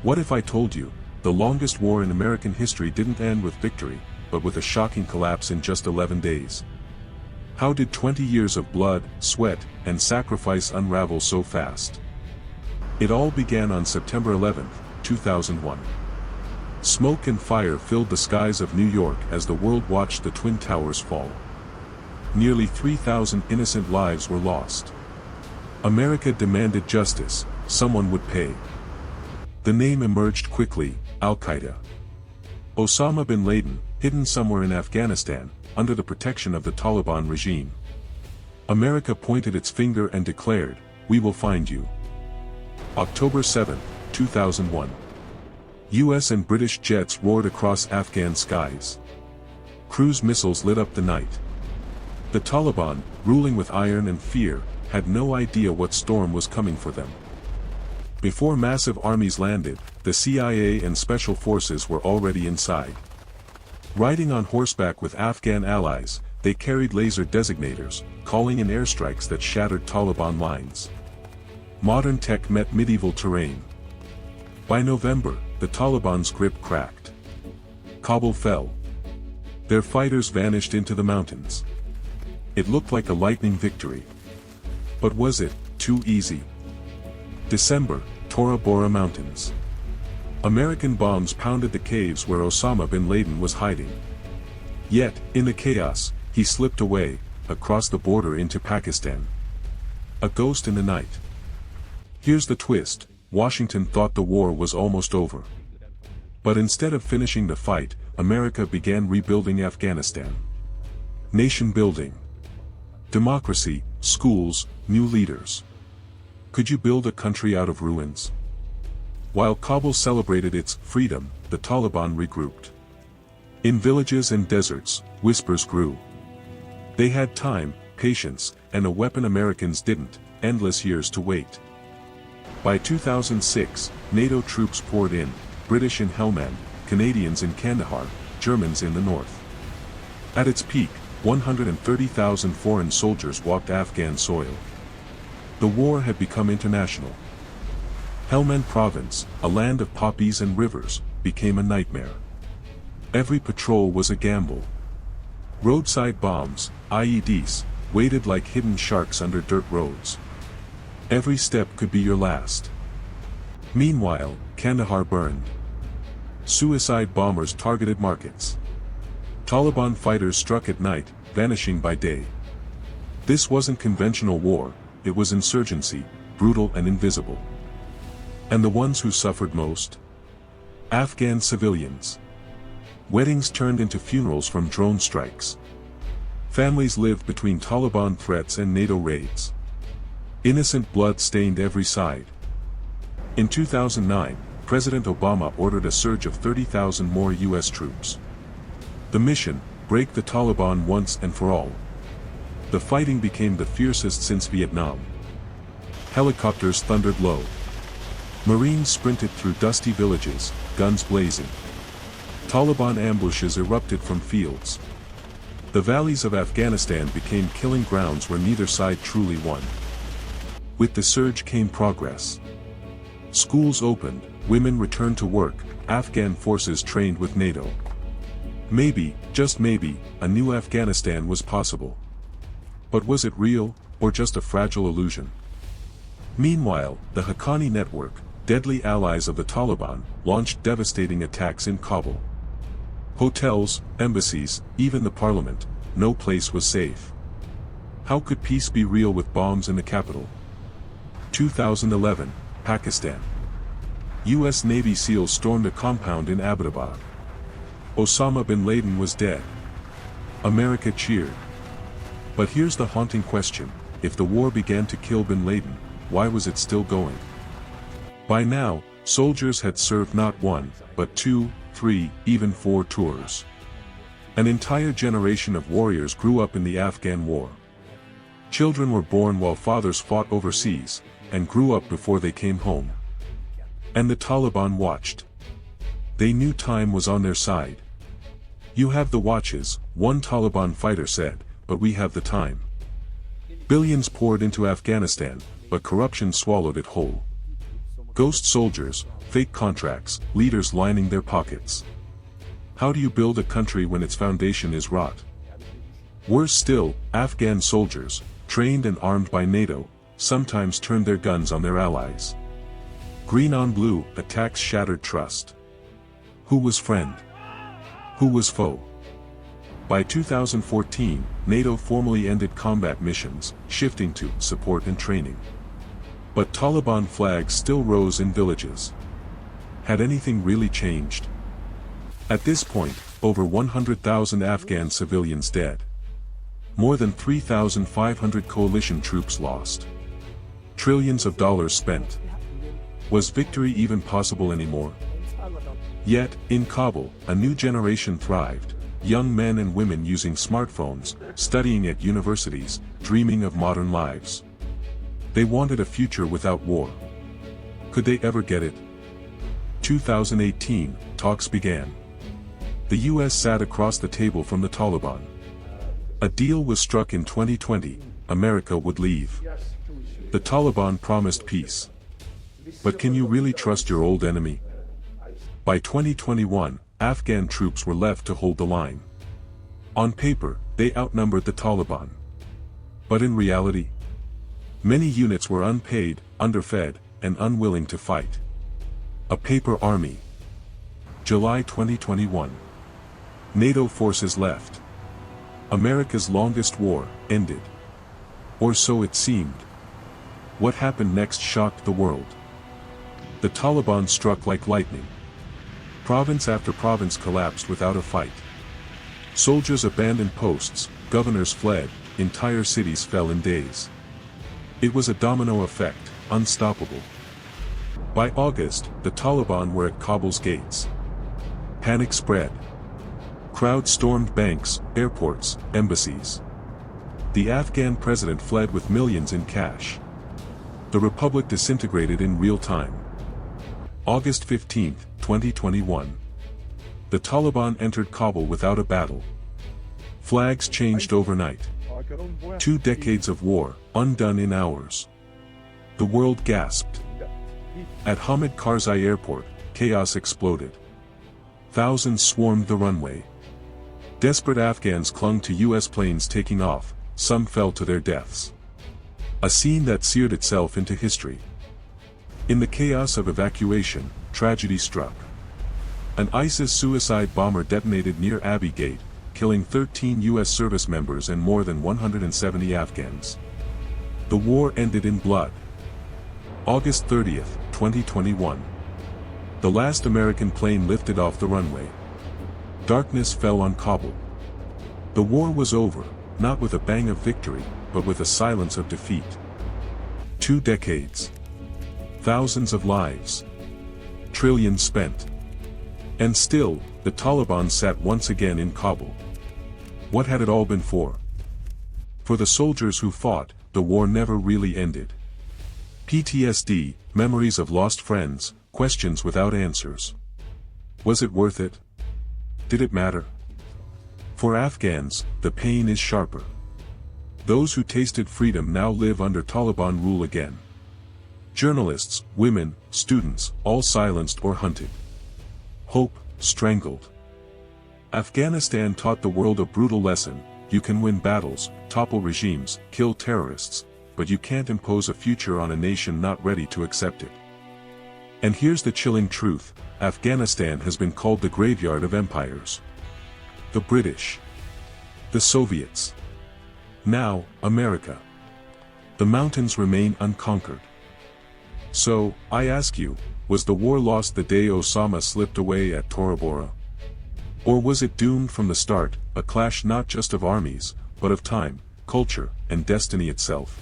What if I told you, the longest war in American history didn't end with victory, but with a shocking collapse in just 11 days? How did 20 years of blood, sweat, and sacrifice unravel so fast? It all began on September 11, 2001. Smoke and fire filled the skies of New York as the world watched the Twin Towers fall. Nearly 3,000 innocent lives were lost. America demanded justice, someone would pay. The name emerged quickly: Al-Qaeda. Osama bin Laden, hidden somewhere in Afghanistan, under the protection of the Taliban regime. America pointed its finger and declared, "We will find you." October 7, 2001. US and British jets roared across Afghan skies. Cruise missiles lit up the night. The Taliban, ruling with iron and fear, had no idea what storm was coming for them. Before massive armies landed, the CIA and special forces were already inside. Riding on horseback with Afghan allies, they carried laser designators, calling in airstrikes that shattered Taliban lines. Modern tech met medieval terrain. By November, the Taliban's grip cracked. Kabul fell. Their fighters vanished into the mountains. It looked like a lightning victory. But was it too easy? December, Tora Bora Mountains. American bombs pounded the caves where Osama bin Laden was hiding. Yet, in the chaos, he slipped away, across the border into Pakistan. A ghost in the night. Here's the twist: Washington thought the war was almost over. But instead of finishing the fight, America began rebuilding Afghanistan. Nation building. Democracy, schools, new leaders. Could you build a country out of ruins? While Kabul celebrated its freedom, the Taliban regrouped. In villages and deserts, whispers grew. They had time, patience, and a weapon Americans didn't: endless years to wait. By 2006, NATO troops poured in, British in Helmand, Canadians in Kandahar, Germans in the north. At its peak, 130,000 foreign soldiers walked Afghan soil. The war had become international. Helmand Province, a land of poppies and rivers, became a nightmare. Every patrol was a gamble. Roadside bombs, IEDs, waited like hidden sharks under dirt roads. Every step could be your last. Meanwhile, Kandahar burned. Suicide bombers targeted markets. Taliban fighters struck at night, vanishing by day. This wasn't conventional war, it was insurgency, brutal and invisible. And the ones who suffered most? Afghan civilians. Weddings turned into funerals from drone strikes. Families lived between Taliban threats and NATO raids. Innocent blood stained every side. In 2009, President Obama ordered a surge of 30,000 more US troops. The mission: break the Taliban once and for all. The fighting became the fiercest since Vietnam. Helicopters thundered low. Marines sprinted through dusty villages, guns blazing. Taliban ambushes erupted from fields. The valleys of Afghanistan became killing grounds where neither side truly won. With the surge came progress. Schools opened, women returned to work, Afghan forces trained with NATO. Maybe, just maybe, a new Afghanistan was possible. But was it real, or just a fragile illusion? Meanwhile, the Haqqani network, deadly allies of the Taliban, launched devastating attacks in Kabul. Hotels, embassies, even the parliament, no place was safe. How could peace be real with bombs in the capital? 2011, Pakistan. US Navy SEALs stormed a compound in Abbottabad. Osama bin Laden was dead. America cheered. But here's the haunting question: if the war began to kill bin Laden, why was it still going? By now, soldiers had served not one, but 2, 3, even 4 tours. An entire generation of warriors grew up in the Afghan War. Children were born while fathers fought overseas, and grew up before they came home. And the Taliban watched. They knew time was on their side. "You have the watches," one Taliban fighter said, "but we have the time." Billions poured into Afghanistan, but corruption swallowed it whole. Ghost soldiers, fake contracts, leaders lining their pockets. How do you build a country when its foundation is rot? Worse still, Afghan soldiers, trained and armed by NATO, sometimes turned their guns on their allies. Green on blue, attacks shattered trust. Who was friend? Who was foe? By 2014, NATO formally ended combat missions, shifting to support and training. But Taliban flags still rose in villages. Had anything really changed? At this point, over 100,000 Afghan civilians dead. More than 3,500 coalition troops lost. Trillions of dollars spent. Was victory even possible anymore? Yet, in Kabul, a new generation thrived. Young men and women using smartphones, studying at universities, dreaming of modern lives. They wanted a future without war. Could they ever get it? 2018, talks began. The US sat across the table from the Taliban. A deal was struck in 2020, America would leave. The Taliban promised peace. But can you really trust your old enemy? By 2021, Afghan troops were left to hold the line. On paper, they outnumbered the Taliban. But in reality, many units were unpaid, underfed, and unwilling to fight. A paper army. July 2021. NATO forces left. America's longest war ended. Or so it seemed. What happened next shocked the world. The Taliban struck like lightning. Province after province collapsed without a fight. Soldiers abandoned posts, governors fled, entire cities fell in days. It was a domino effect, unstoppable. By August, the Taliban were at Kabul's gates. Panic spread. Crowds stormed banks, airports, embassies. The Afghan president fled with millions in cash. The republic disintegrated in real time. August 15, 2021. The Taliban entered Kabul without a battle. Flags changed overnight. 2 decades of war, undone in hours. The world gasped. At Hamid Karzai Airport, chaos exploded. Thousands swarmed the runway. Desperate Afghans clung to US planes taking off, some fell to their deaths. A scene that seared itself into history. In the chaos of evacuation, tragedy struck. An ISIS suicide bomber detonated near Abbey Gate, killing 13 US service members and more than 170 Afghans. The war ended in blood. August 30, 2021. The last American plane lifted off the runway. Darkness fell on Kabul. The war was over, not with a bang of victory, but with a silence of defeat. 2 decades. Thousands of lives. Trillions spent. And still, the Taliban sat once again in Kabul. What had it all been for? For the soldiers who fought, the war never really ended. PTSD, memories of lost friends, questions without answers. Was it worth it? Did it matter? For Afghans, the pain is sharper. Those who tasted freedom now live under Taliban rule again. Journalists, women, students, all silenced or hunted. Hope, strangled. Afghanistan taught the world a brutal lesson: you can win battles, topple regimes, kill terrorists, but you can't impose a future on a nation not ready to accept it. And here's the chilling truth: Afghanistan has been called the graveyard of empires. The British. The Soviets. Now, America. The mountains remain unconquered. So, I ask you, was the war lost the day Osama slipped away at Tora Bora? Or was it doomed from the start, a clash not just of armies, but of time, culture, and destiny itself?